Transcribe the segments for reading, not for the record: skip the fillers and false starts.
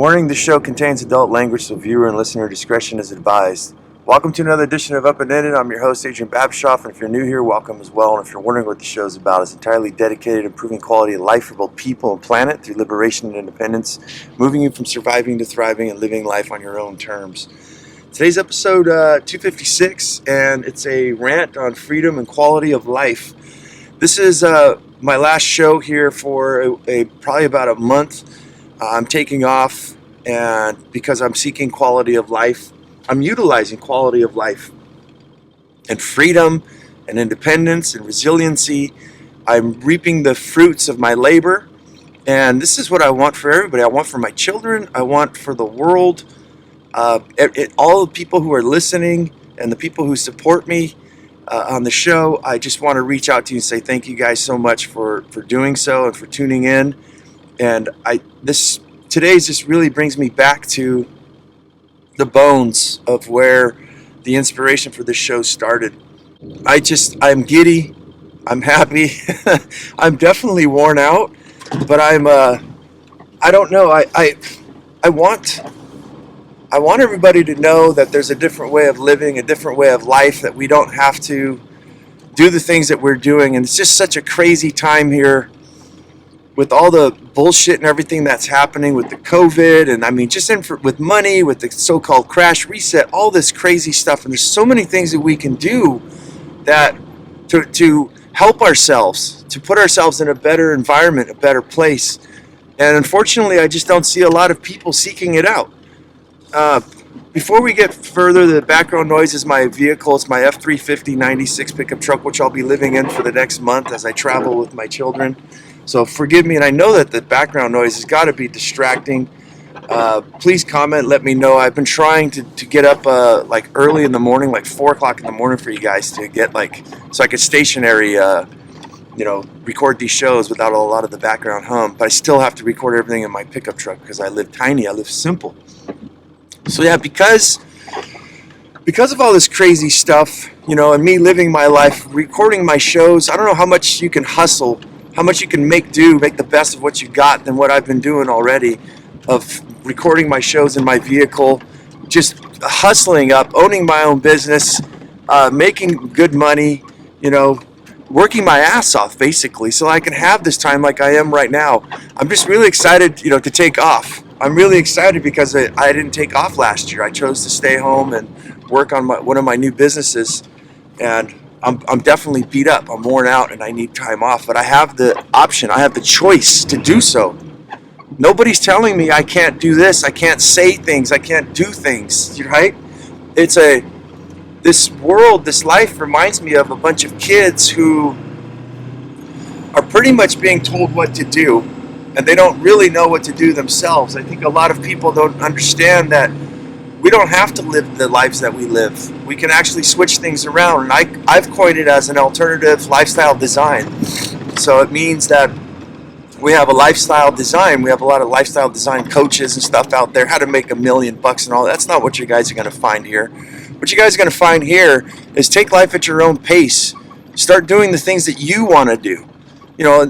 Warning, this show contains adult language, so viewer and listener discretion is advised. Welcome to another edition of Up and Ended. I'm your host, Adrian Babashoff, and if you're new here, welcome as well. And if you're wondering what the show is about, it's entirely dedicated to improving quality of life for both people and planet through liberation and independence, moving you from surviving to thriving and living life on your own terms. Today's episode 256, and it's a rant on freedom and quality of life. This is my last show here for probably about a month. I'm taking off, and because I'm seeking quality of life, I'm utilizing quality of life and freedom and independence and resiliency. I'm reaping the fruits of my labor, and this is what I want for everybody. I want for my children. I want for the world. All the people who are listening and the people who support me on the show, I just want to reach out to you and say thank you guys so much for doing so and for tuning in. And today's just really brings me back to the bones of where the inspiration for this show started. I'm giddy, I'm happy, I'm definitely worn out, but I don't know, I want everybody to know that there's a different way of living, a different way of life, that we don't have to do the things that we're doing. And it's just such a crazy time here with all the bullshit and everything that's happening with the COVID, and I mean just with money, with the so-called crash reset, all this crazy stuff. And there's so many things that we can do that to help ourselves, to put ourselves in a better environment, a better place. And unfortunately, I just don't see a lot of people seeking it out. Before we get further, the background noise is my vehicle. It's my F-350 96 pickup truck, which I'll be living in for the next month as I travel with my children. So forgive me, and I know that the background noise has got to be distracting. Please comment, let me know. I've been trying to get up like early in the morning, like 4 o'clock in the morning for you guys to get so I could stationary, record these shows without a lot of the background hum. But I still have to record everything in my pickup truck because I live tiny, I live simple. So yeah, because of all this crazy stuff, and me living my life, recording my shows, I don't know how much you can hustle, how much you can make the best of what you got than what I've been doing already, of recording my shows in my vehicle, just hustling up, owning my own business, making good money, working my ass off basically, so I can have this time like I am right now. I'm just really excited, to take off. I'm really excited because I didn't take off last year. I chose to stay home and work on one of my new businesses, and I'm definitely beat up. I'm worn out and I need time off, but I have the option. I have the choice to do so. Nobody's telling me I can't do this. I can't say things. I can't do things, right? This life reminds me of a bunch of kids who are pretty much being told what to do, and they don't really know what to do themselves. I think a lot of people don't understand that we don't have to live the lives that we live. We can actually switch things around. And I've coined it as an alternative lifestyle design. So it means that we have a lifestyle design. We have a lot of lifestyle design coaches and stuff out there, how to make $1 million and all. That's not what you guys are going to find here. What you guys are going to find here is take life at your own pace. Start doing the things that you want to do.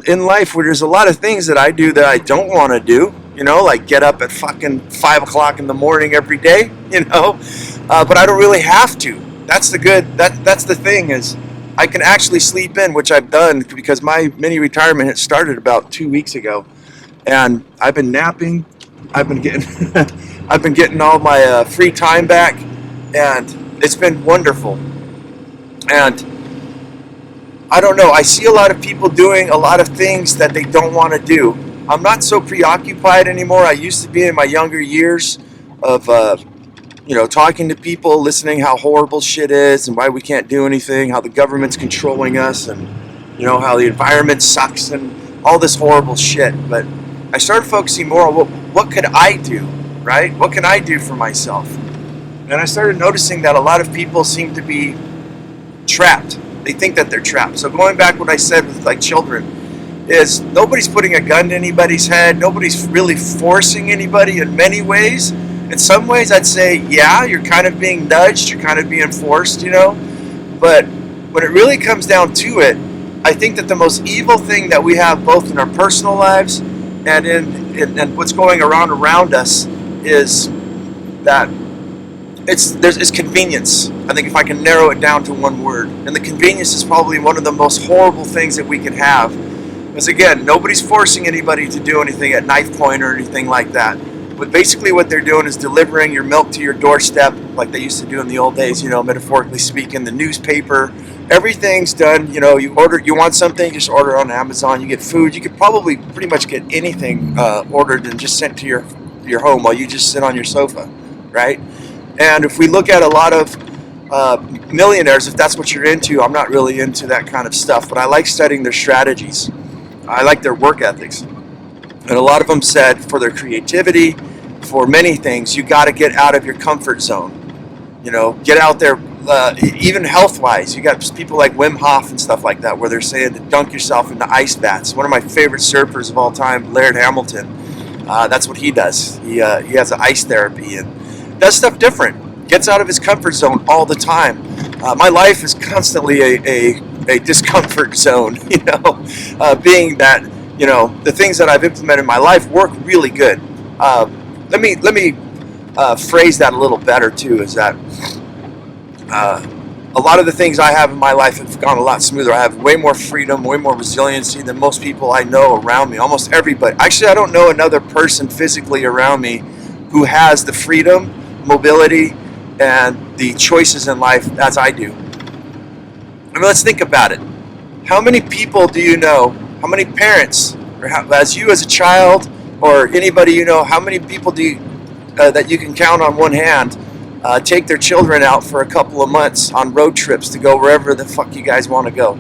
In life, where there's a lot of things that I do that I don't want to do, like get up at fucking 5 o'clock in the morning every day, but I don't really have to. That's the thing, is I can actually sleep in, which I've done because my mini retirement had started about 2 weeks ago, and I've been napping. I've been getting all my free time back, and it's been wonderful. And I don't know, I see a lot of people doing a lot of things that they don't want to do. I'm not so preoccupied anymore. I used to be in my younger years of, talking to people, listening how horrible shit is and why we can't do anything, how the government's controlling us, and, how the environment sucks and all this horrible shit. But I started focusing more on what could I do, right? What can I do for myself? And I started noticing that a lot of people seem to be trapped. They think that they're trapped. So going back to what I said with children, is nobody's putting a gun to anybody's head. Nobody's really forcing anybody in many ways. In some ways, I'd say, yeah, you're kind of being nudged. You're kind of being forced, But when it really comes down to it, I think that the most evil thing that we have both in our personal lives and in what's going around us is that it's convenience. I think if I can narrow it down to one word, and the convenience is probably one of the most horrible things that we can have. Because again, nobody's forcing anybody to do anything at knife point or anything like that. But basically what they're doing is delivering your milk to your doorstep like they used to do in the old days, metaphorically speaking, the newspaper. Everything's done, you want something, just order on Amazon, you get food. You could probably pretty much get anything ordered and just sent to your home while you just sit on your sofa, right? And if we look at a lot of millionaires, if that's what you're into, I'm not really into that kind of stuff, but I like studying their strategies. I like their work ethics. And a lot of them said for their creativity, for many things, you got to get out of your comfort zone. Get out there, even health-wise. You got people like Wim Hof and stuff like that, where they're saying to dunk yourself into ice baths. One of my favorite surfers of all time, Laird Hamilton, that's what he does. He has an ice therapy and does stuff different. Gets out of his comfort zone all the time. My life is constantly a discomfort zone, being that, the things that I've implemented in my life work really good. Let me phrase that a little better too, is that a lot of the things I have in my life have gone a lot smoother. I have way more freedom, way more resiliency than most people I know around me, almost everybody. Actually, I don't know another person physically around me who has the freedom, mobility, and the choices in life as I do. I mean, let's think about it. How many people do you know, how many parents, or as you as a child, or anybody how many people do you, that you can count on one hand, take their children out for a couple of months on road trips to go wherever the fuck you guys want to go?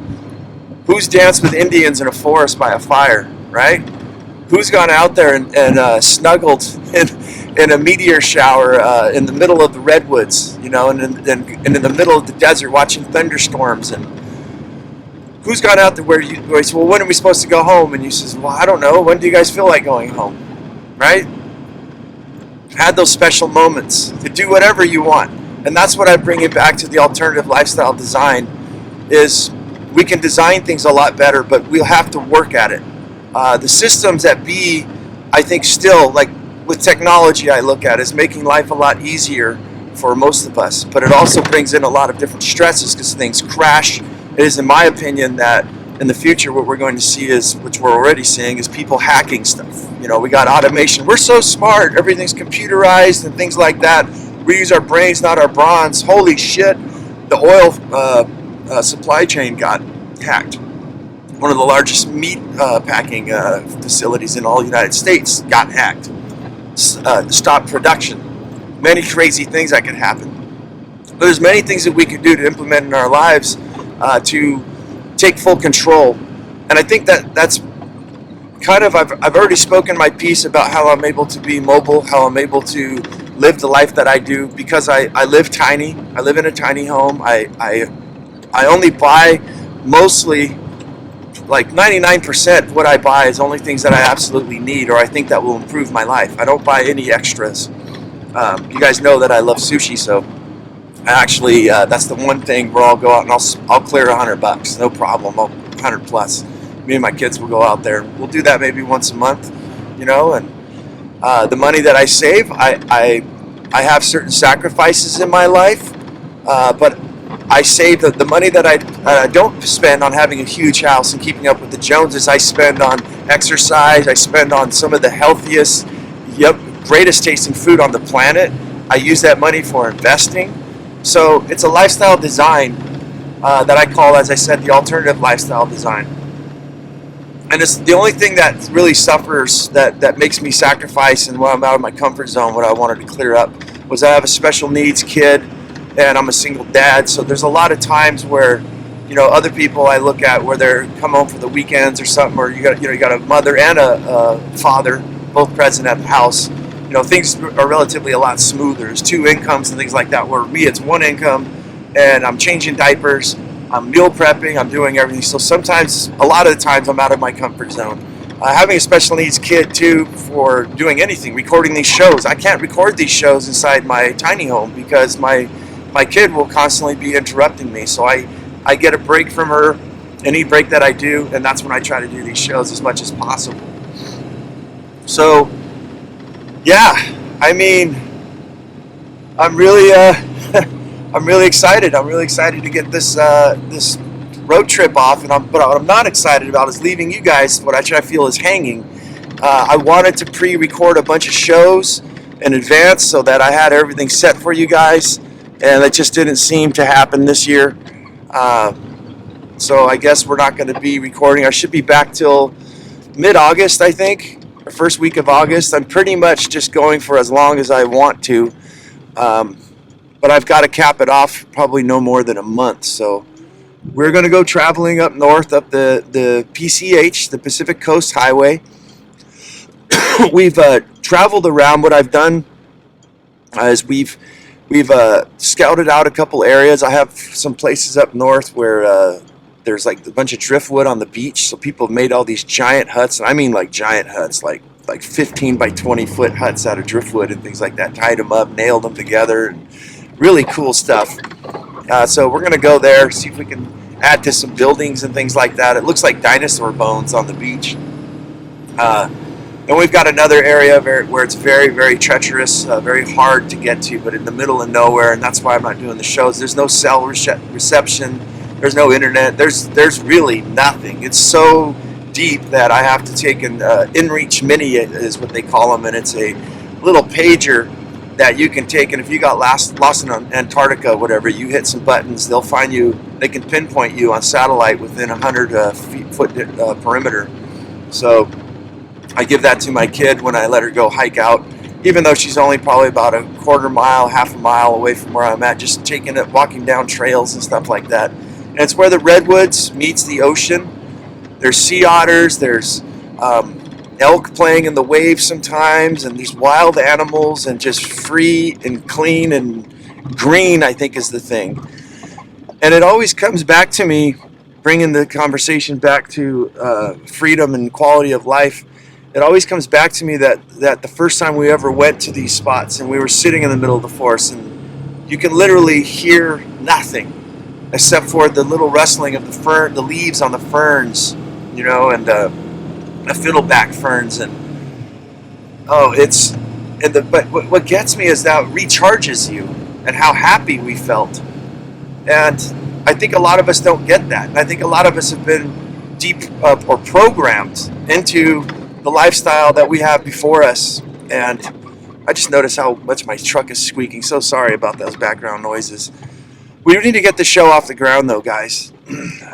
Who's danced with Indians in a forest by a fire, right? Who's gone out there and snuggled in a meteor shower in the middle of the redwoods, and in the middle of the desert watching thunderstorms? And who's gone out there where you say, well, when are we supposed to go home? And you says, well, I don't know. When do you guys feel like going home? Right? Had those special moments to do whatever you want. And that's what I bring it back to the alternative lifestyle design, is we can design things a lot better, but we'll have to work at it. The systems that I think still, like with technology, I look at is making life a lot easier for most of us, but it also brings in a lot of different stresses because things crash. It is, in my opinion, that in the future what we're going to see is, which we're already seeing, is people hacking stuff. We got automation. We're so smart. Everything's computerized and things like that. We use our brains, not our bronze. Holy shit. The oil supply chain got hacked. One of the largest meat packing facilities in all the United States got hacked. Stopped production. Many crazy things that could happen. But there's many things that we could do to implement in our lives to take full control. And I think that's kind of, I've already spoken my piece about how I'm able to be mobile, how I'm able to live the life that I do, because I live tiny. I live in a tiny home. I only buy mostly, like 99% of what I buy is only things that I absolutely need or I think that will improve my life. I don't buy any extras. You guys know that I love sushi, so actually that's the one thing where I'll go out and I'll clear $100, no problem. 100 plus. Me and my kids will go out there. We'll do that maybe once a month, and the money that I save, I have certain sacrifices in my life, but I save the money that I don't spend on having a huge house and keeping up with the Joneses. I spend on exercise. I spend on some of the healthiest, greatest tasting food on the planet. I use that money for investing. So it's a lifestyle design that I call, as I said, the alternative lifestyle design. And it's the only thing that really suffers, that makes me sacrifice, and when I'm out of my comfort zone, what I wanted to clear up was I have a special needs kid, and I'm a single dad. So there's a lot of times where, other people I look at where they're come home for the weekends or something, or you got a mother and a father both present at the house. Things are relatively a lot smoother. There's two incomes and things like that. Where me, it's one income, and I'm changing diapers, I'm meal prepping, I'm doing everything. So sometimes, a lot of the times, I'm out of my comfort zone. Having a special needs kid too, for doing anything, recording these shows. I can't record these shows inside my tiny home because my kid will constantly be interrupting me. So I get a break from her, any break that I do, and that's when I try to do these shows as much as possible. So, yeah, I mean, I'm really, I'm really excited. I'm really excited to get this road trip off. But what I'm not excited about is leaving you guys. What I feel is hanging. I wanted to pre-record a bunch of shows in advance so that I had everything set for you guys, and it just didn't seem to happen this year. So I guess we're not going to be recording. I should be back till mid-August, I think, or first week of August. I'm pretty much just going for as long as I want to, but I've got to cap it off probably no more than a month. So we're going to go traveling up north, up the PCH, the Pacific Coast Highway. We've traveled around. What I've done is we've scouted out a couple areas. I have some places up north where there's like a bunch of driftwood on the beach, so people have made all these giant huts, and I mean like giant huts, like 15 by 20 foot huts out of driftwood and things like that, tied them up, nailed them together, and really cool stuff. So we're going to go there, see if we can add to some buildings and things like that. It looks like dinosaur bones on the beach. And we've got another area where it's very, very treacherous, very hard to get to, but in the middle of nowhere, and that's why I'm not doing the shows. There's no cell reception. There's no internet. There's really nothing. It's so deep that I have to take an InReach Mini, is what they call them, and it's a little pager that you can take, and if you got lost in Antarctica, whatever, you hit some buttons, they'll find you. They can pinpoint you on satellite within 100 foot perimeter. So I give that to my kid when I let her go hike out, even though she's only probably about a quarter mile, half a mile away from where I'm at, just taking it, walking down trails and stuff like that. And it's where the redwoods meets the ocean. There's sea otters, there's elk playing in the waves sometimes, and these wild animals, and just free and clean and green, I think, is the thing. And it always comes back to me, bringing the conversation back to freedom and quality of life. It always comes back to me that the first time we ever went to these spots and we were sitting in the middle of the forest, and you can literally hear nothing except for the little rustling of the leaves on the ferns, you know, and the fiddleback ferns, and but what gets me is that it recharges you, and how happy we felt. And I think a lot of us don't get that. And I think a lot of us have been deep or programmed into the lifestyle that we have before us. And I just noticed how much my truck is squeaking. So sorry about those background noises. We need to get the show off the ground, though, guys.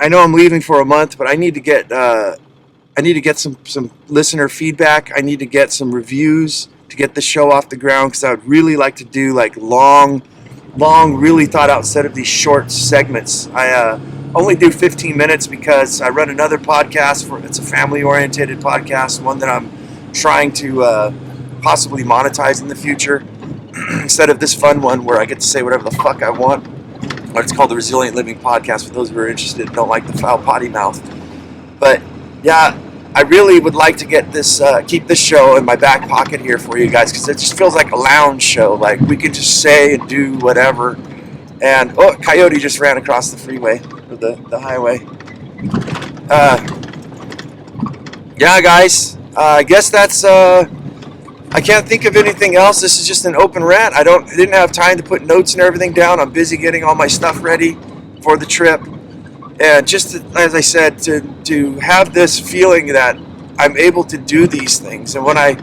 I know I'm leaving for a month, but I need to get some listener feedback. I need to get some reviews to get the show off the ground, because I would really like to do like long, really thought out instead of these short segments. I only do 15 minutes because I run another podcast. It's a family-oriented podcast, one that I'm trying to possibly monetize in the future, instead of this fun one where I get to say whatever the fuck I want. It's called the Resilient Living Podcast, for those who are interested and don't like the foul potty mouth. But yeah, I really would like to get this, keep this show in my back pocket here for you guys, because it just feels like a lounge show. Like we can just say and do whatever. And coyote just ran across the freeway, or the highway. Yeah, guys, I guess that's. I can't think of anything else. This is just an open rant. I didn't have time to put notes and everything down. I'm busy getting all my stuff ready for the trip. And just as I said, to have this feeling that I'm able to do these things. And when I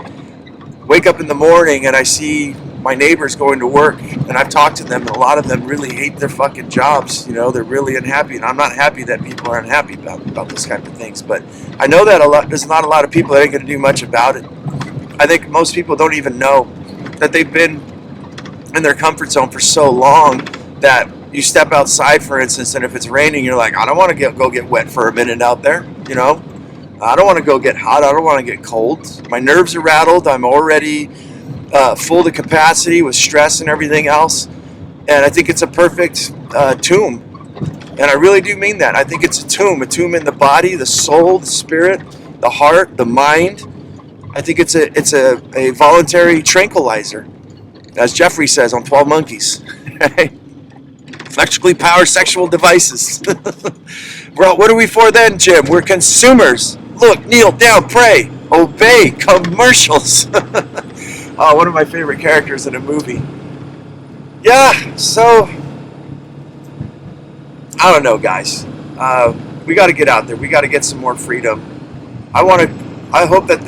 wake up in the morning and I see my neighbors going to work, and I've talked to them, and a lot of them really hate their fucking jobs. You know, they're really unhappy. And I'm not happy that people are unhappy about this kind of things. But I know that there's not a lot of people that ain't going to do much about it. I think most people don't even know that they've been in their comfort zone for so long that you step outside, for instance, and if it's raining, you're like, I don't want to go get wet for a minute out there, you know? I don't want to go get hot. I don't want to get cold. My nerves are rattled. I'm already full to capacity with stress and everything else. And I think it's a perfect tomb. And I really do mean that. I think it's a tomb in the body, the soul, the spirit, the heart, the mind. I think it's a voluntary tranquilizer, as Jeffrey says on 12 Monkeys. Electrically powered sexual devices. Well, what are we for then, Jim? We're consumers. Look, kneel down, pray, obey, commercials. One of my favorite characters in a movie. Yeah, so I don't know, guys. We got to get out there. We got to get some more freedom. I hope that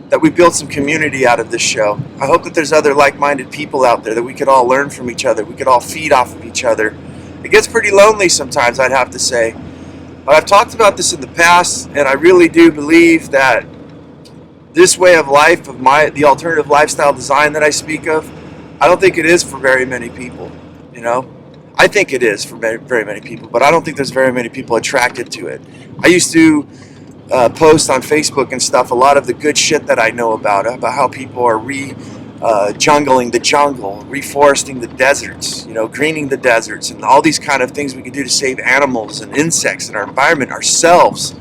that we build some community out of this show. I hope that there's other like-minded people out there that we could all learn from each other. We could all feed off of each other. It gets pretty lonely sometimes, I'd have to say. But I've talked about this in the past, and I really do believe that this way of life, the alternative lifestyle design that I speak of, I don't think it is for very many people. You know, I think it is for very many people, but I don't think there's very many people attracted to it. I used to post on Facebook and stuff a lot of the good shit that I know about how people are jungling the jungle, reforesting the deserts, greening the deserts, and all these kind of things we can do to save animals and insects in our environment, ourselves,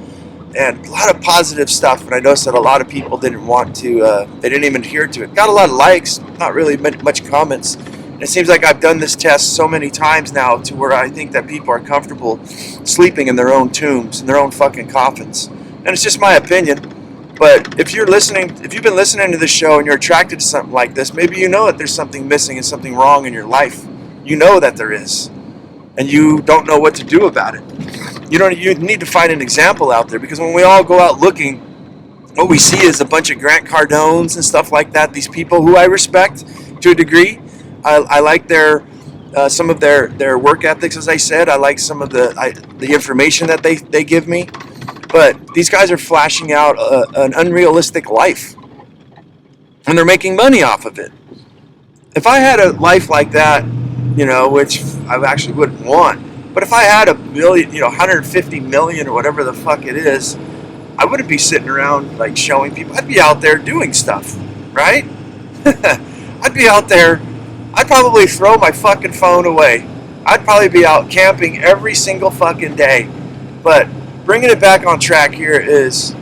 and a lot of positive stuff. And I noticed that a lot of people didn't want to, they didn't even adhere to it. Got a lot of likes, not really much comments. And it seems like I've done this test so many times now to where I think that people are comfortable sleeping in their own tombs, in their own fucking coffins. And it's just my opinion. But if you've been listening to this show and you're attracted to something like this, maybe you know that there's something missing and something wrong in your life. You know that there is. And you don't know what to do about it. You need to find an example out there, because when we all go out looking, what we see is a bunch of Grant Cardones and stuff like that. These people who I respect to a degree. I like some of their work ethics, as I said. I like some of the information that they give me. But these guys are flashing out an unrealistic life, and they're making money off of it. If I had a life like that, which I actually wouldn't want, but if I had $1 million, 150 million or whatever the fuck it is, I wouldn't be sitting around like showing people. I'd be out there doing stuff, right? I'd be out there. I'd probably throw my fucking phone away. I'd probably be out camping every single fucking day. But bringing it back on track here is,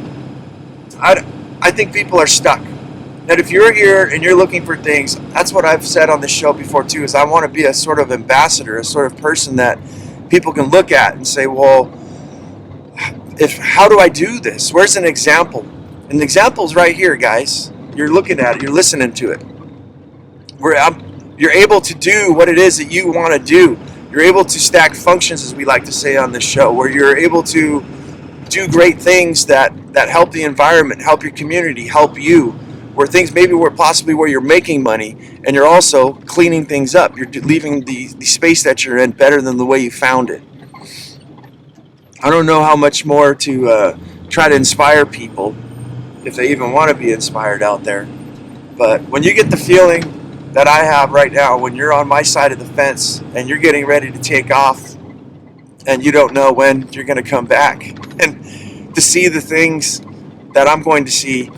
I think people are stuck. That if you're here and you're looking for things, that's what I've said on this show before too, is I want to be a sort of ambassador, a sort of person that people can look at and say, well, how do I do this? Where's an example? And the example's right here, guys. You're looking at it, you're listening to it. You're able to do what it is that you want to do. You're able to stack functions, as we like to say on this show, where you're able to do great things that help the environment, help your community, help you, where things maybe where you're making money, and you're also cleaning things up. You're leaving the space that you're in better than the way you found it. I don't know how much more to try to inspire people, if they even want to be inspired out there. But when you get the feeling that I have right now, when you're on my side of the fence and you're getting ready to take off and you don't know when you're going to come back and to see the things that I'm going to see,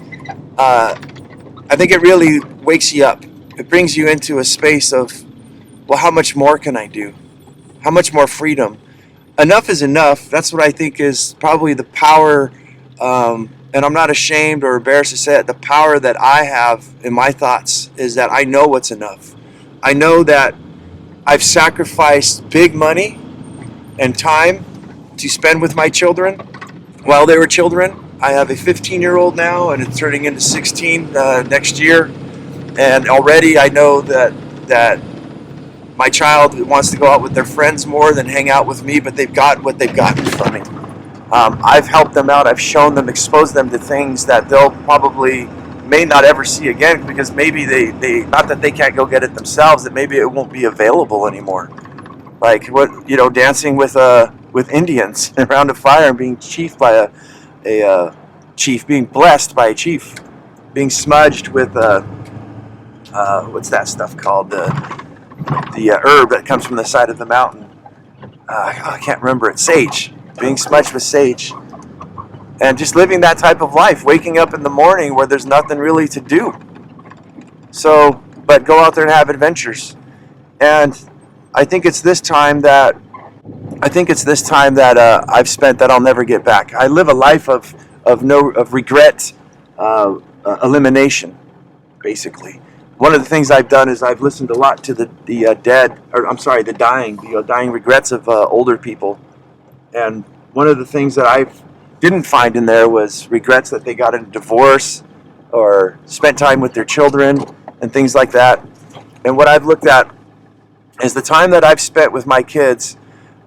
I think it really wakes you up. It brings you into a space of, well, how much more can I do? How much more freedom? Enough is enough. That's what I think is probably the power, and I'm not ashamed or embarrassed to say it, the power that I have in my thoughts is that I know what's enough. I know that I've sacrificed big money and time to spend with my children while they were children. I have a 15-year-old now, and it's turning into 16 next year. And already I know that my child wants to go out with their friends more than hang out with me, but they've got what they've gotten from me. I've helped them out. I've shown them, exposed them to things that they'll probably may not ever see again, because maybe they not that they can't go get it themselves, that maybe it won't be available anymore. Like dancing with Indians around a fire and being chiefed by a chief, being blessed by a chief, being smudged with what's that stuff called, the herb that comes from the side of the mountain. I can't remember it. Sage. Being smudged with sage, and just living that type of life, waking up in the morning where there's nothing really to do. So, but go out there and have adventures. And I think it's this time that I've spent that I'll never get back. I live a life of regret, elimination, basically. One of the things I've done is I've listened a lot to the dying regrets of older people. And one of the things that I didn't find in there was regrets that they got in a divorce, or spent time with their children and things like that. And what I've looked at is the time that I've spent with my kids,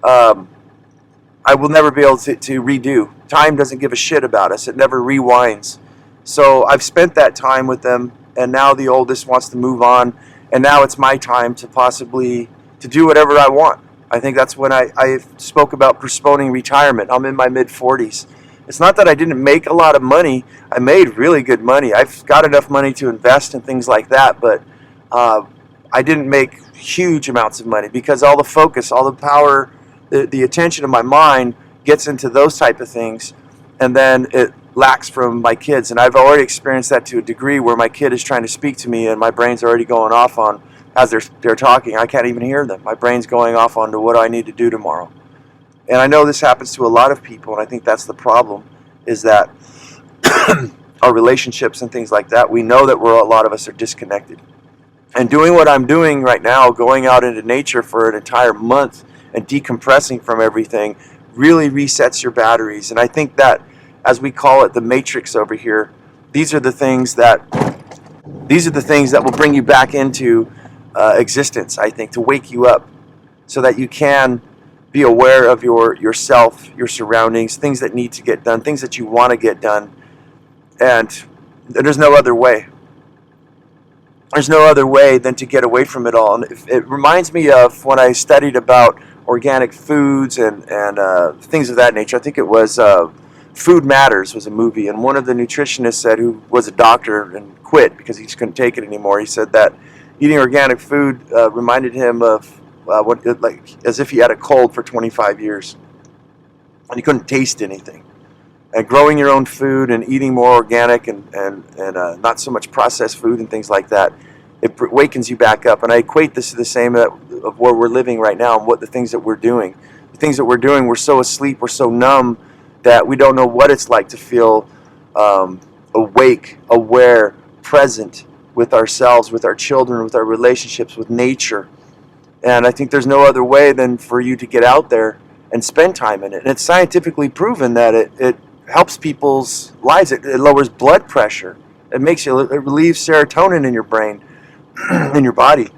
I will never be able to redo. Time doesn't give a shit about us. It never rewinds. So I've spent that time with them, and now the oldest wants to move on, and now it's my time to possibly to do whatever I want. I think that's when I spoke about postponing retirement. I'm in my mid-40s. It's not that I didn't make a lot of money. I made really good money. I've got enough money to invest in things like that, but I didn't make huge amounts of money because all the focus, all the power, the attention of my mind gets into those type of things, and then it lacks from my kids. And I've already experienced that to a degree where my kid is trying to speak to me and my brain's already going off on, as they're talking, I can't even hear them. My brain's going off on to what do I need to do tomorrow. And I know this happens to a lot of people, and I think that's the problem, is that our relationships and things like that, we know that a lot of us are disconnected. And doing what I'm doing right now, going out into nature for an entire month and decompressing from everything, really resets your batteries. And I think that, as we call it, the matrix over here, these are the things that will bring you back into existence, I think, to wake you up so that you can be aware of yourself, your surroundings, things that need to get done, things that you want to get done. And there's no other way. There's no other way than to get away from it all. And it reminds me of when I studied about organic foods and things of that nature. I think it was Food Matters was a movie, and one of the nutritionists said, who was a doctor and quit because he just couldn't take it anymore, he said that eating organic food reminded him of as if he had a cold for 25 years and he couldn't taste anything. And growing your own food and eating more organic and not so much processed food and things like that, it wakens you back up. And I equate this to the same of where we're living right now and what the things that we're doing. The things that we're doing, we're so asleep, we're so numb that we don't know what it's like to feel awake, aware, present with ourselves, with our children, with our relationships, with nature. And I think there's no other way than for you to get out there and spend time in it. And it's scientifically proven that it helps people's lives. It lowers blood pressure. It relieves serotonin in your brain, in your body.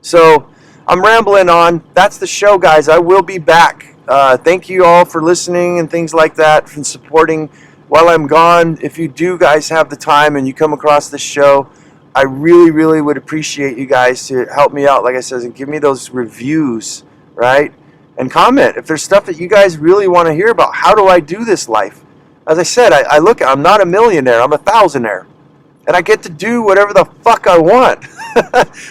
So I'm rambling on. That's the show, guys. I will be back. Thank you all for listening and things like that, and supporting while I'm gone. If you do guys have the time and you come across this show, I really, really would appreciate you guys to help me out, like I said, and give me those reviews, right? And comment if there's stuff that you guys really want to hear about. How do I do this life? As I said, I'm not a millionaire, I'm a thousandaire. And I get to do whatever the fuck I want.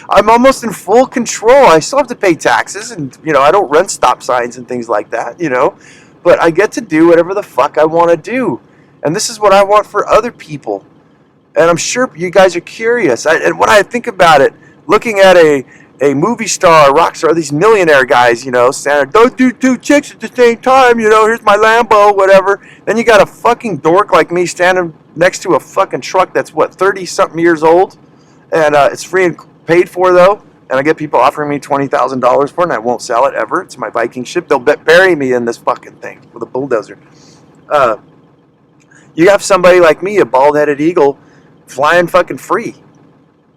I'm almost in full control. I still have to pay taxes, and I don't run stop signs and things like that, but I get to do whatever the fuck I want to do. And this is what I want for other people. And I'm sure you guys are curious. And when I think about it, looking at a movie star, a rock star, these millionaire guys, standing, don't do two chicks at the same time, here's my Lambo, whatever. Then you got a fucking dork like me standing next to a fucking truck that's, 30-something years old? And it's free and paid for, though. And I get people offering me $20,000 for it, and I won't sell it ever. It's my Viking ship. They'll bury me in this fucking thing with a bulldozer. You have somebody like me, a bald-headed eagle, flying fucking free.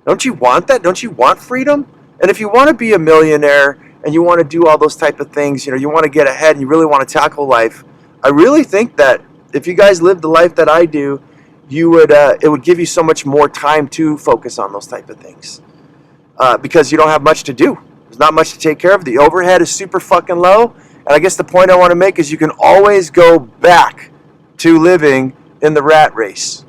Don't you want that? Don't you want freedom? And if you want to be a millionaire and you want to do all those type of things, you want to get ahead and you really want to tackle life, I really think that if you guys live the life that I do, it would give you so much more time to focus on those type of things. Because you don't have much to do. There's not much to take care of. The overhead is super fucking low. And I guess the point I want to make is you can always go back to living in the rat race.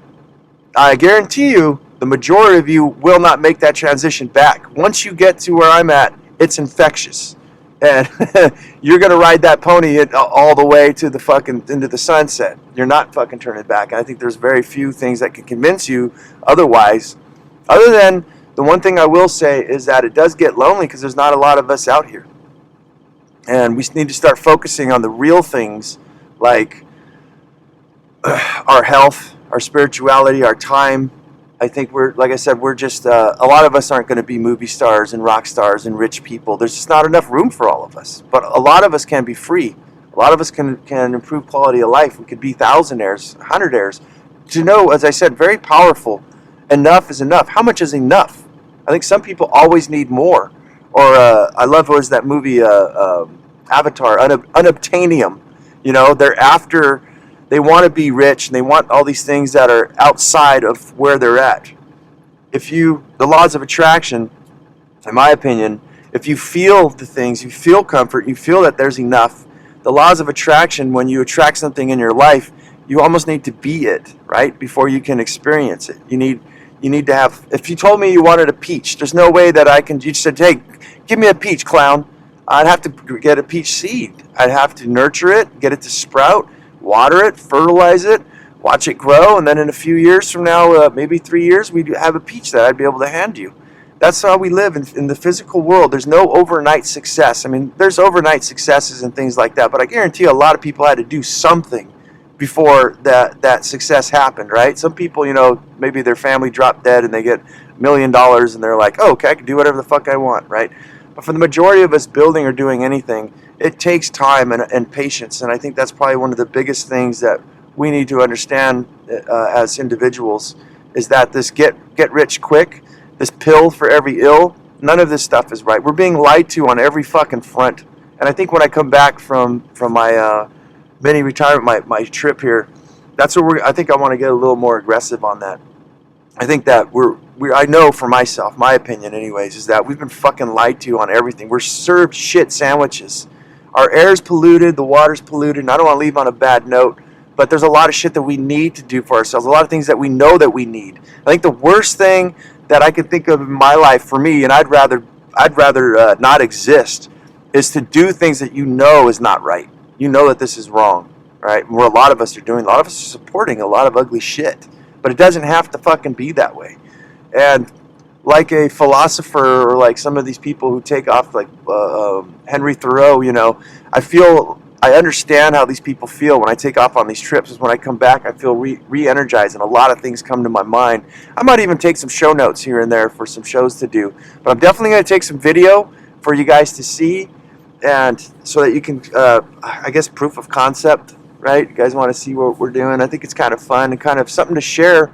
I guarantee you, the majority of you will not make that transition back. Once you get to where I'm at, it's infectious. And you're going to ride that pony all the way to into the sunset. You're not fucking turning back. And I think there's very few things that can convince you otherwise. Other than the one thing I will say is that it does get lonely because there's not a lot of us out here. And we need to start focusing on the real things like our health, our spirituality, our time. I think we're just, a lot of us aren't going to be movie stars and rock stars and rich people. There's just not enough room for all of us. But a lot of us can be free. A lot of us can improve quality of life. We could be thousandaires, hundredaires, to know, as I said, very powerful. Enough is enough. How much is enough? I think some people always need more. Or I love what was that movie, Avatar, Unobtainium. They're after, they want to be rich and they want all these things that are outside of where they're at. The laws of attraction, in my opinion, if you feel the things, you feel comfort, you feel that there's enough, the laws of attraction, when you attract something in your life, you almost need to be it, right? Before you can experience it. You need to have, if you told me you wanted a peach, there's no way that you just said, hey, give me a peach, clown. I'd have to get a peach seed. I'd have to nurture it, get it to sprout, water it, fertilize it, watch it grow, and then in a few years from now, maybe 3 years, we'd have a peach that I'd be able to hand you. That's how we live in the physical world. There's no overnight success. I mean, there's overnight successes and things like that, but I guarantee a lot of people had to do something before that success happened, right? Some people, maybe their family dropped dead and they get $1 million and they're like, oh, okay, I can do whatever the fuck I want, right? But for the majority of us building or doing anything, it takes time and patience, and I think that's probably one of the biggest things that we need to understand as individuals, is that this get rich quick, this pill for every ill, none of this stuff is right. We're being lied to on every fucking front. And I think when I come back from my mini retirement, my trip here, that's where I think I want to get a little more aggressive on that. I think that I know for myself, my opinion anyways, is that we've been fucking lied to on everything. We're served shit sandwiches. Our air's polluted, the water's polluted, and I don't want to leave on a bad note, but there's a lot of shit that we need to do for ourselves, a lot of things that we know that we need. I think the worst thing that I can think of in my life for me, and I'd rather not exist, is to do things that you know is not right. You know that this is wrong, right? Where a lot of us are doing, a lot of us are supporting a lot of ugly shit, but it doesn't have to fucking be that way. And like a philosopher, or like some of these people who take off, like Henry Thoreau, I understand how these people feel when I take off on these trips. Is when I come back, I feel re-energized, and a lot of things come to my mind. I might even take some show notes here and there for some shows to do, but I'm definitely going to take some video for you guys to see, and so that you can, I guess, proof of concept, right? You guys want to see what we're doing. I think it's kind of fun and kind of something to share,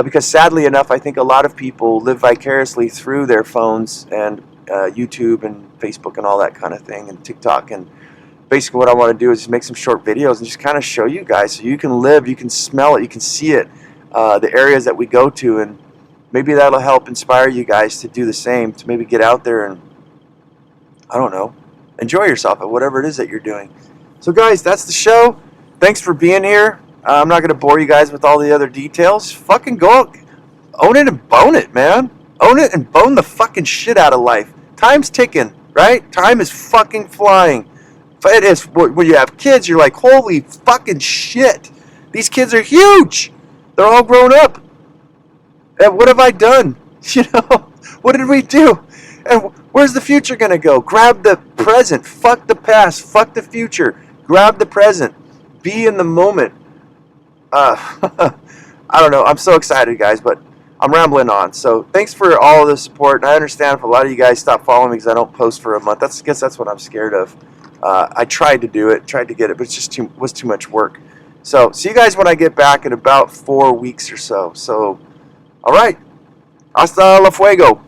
because sadly enough, I think a lot of people live vicariously through their phones and YouTube and Facebook and all that kind of thing, and TikTok. And basically what I want to do is just make some short videos and just kind of show you guys, so you can live, you can smell it, you can see it, the areas that we go to, and maybe that'll help inspire you guys to do the same, to maybe get out there and, I don't know, enjoy yourself at whatever it is that you're doing. So guys, that's the show. Thanks for being here. I'm not going to bore you guys with all the other details. Fucking go own it and bone it, man. Own it and bone the fucking shit out of life. Time's ticking, right? Time is fucking flying. It is. When you have kids, you're like, holy fucking shit. These kids are huge. They're all grown up. And what have I done? What did we do? And where's the future going to go? Grab the present. Fuck the past. Fuck the future. Grab the present. Be in the moment. I don't know. I'm so excited, guys, but I'm rambling on. So thanks for all of the support. And I understand if a lot of you guys stop following me because I don't post for a month. I guess that's what I'm scared of. I tried to do it, tried to get it, but it just was too much work. So see you guys when I get back in about 4 weeks or so. So, all right. Hasta la fuego.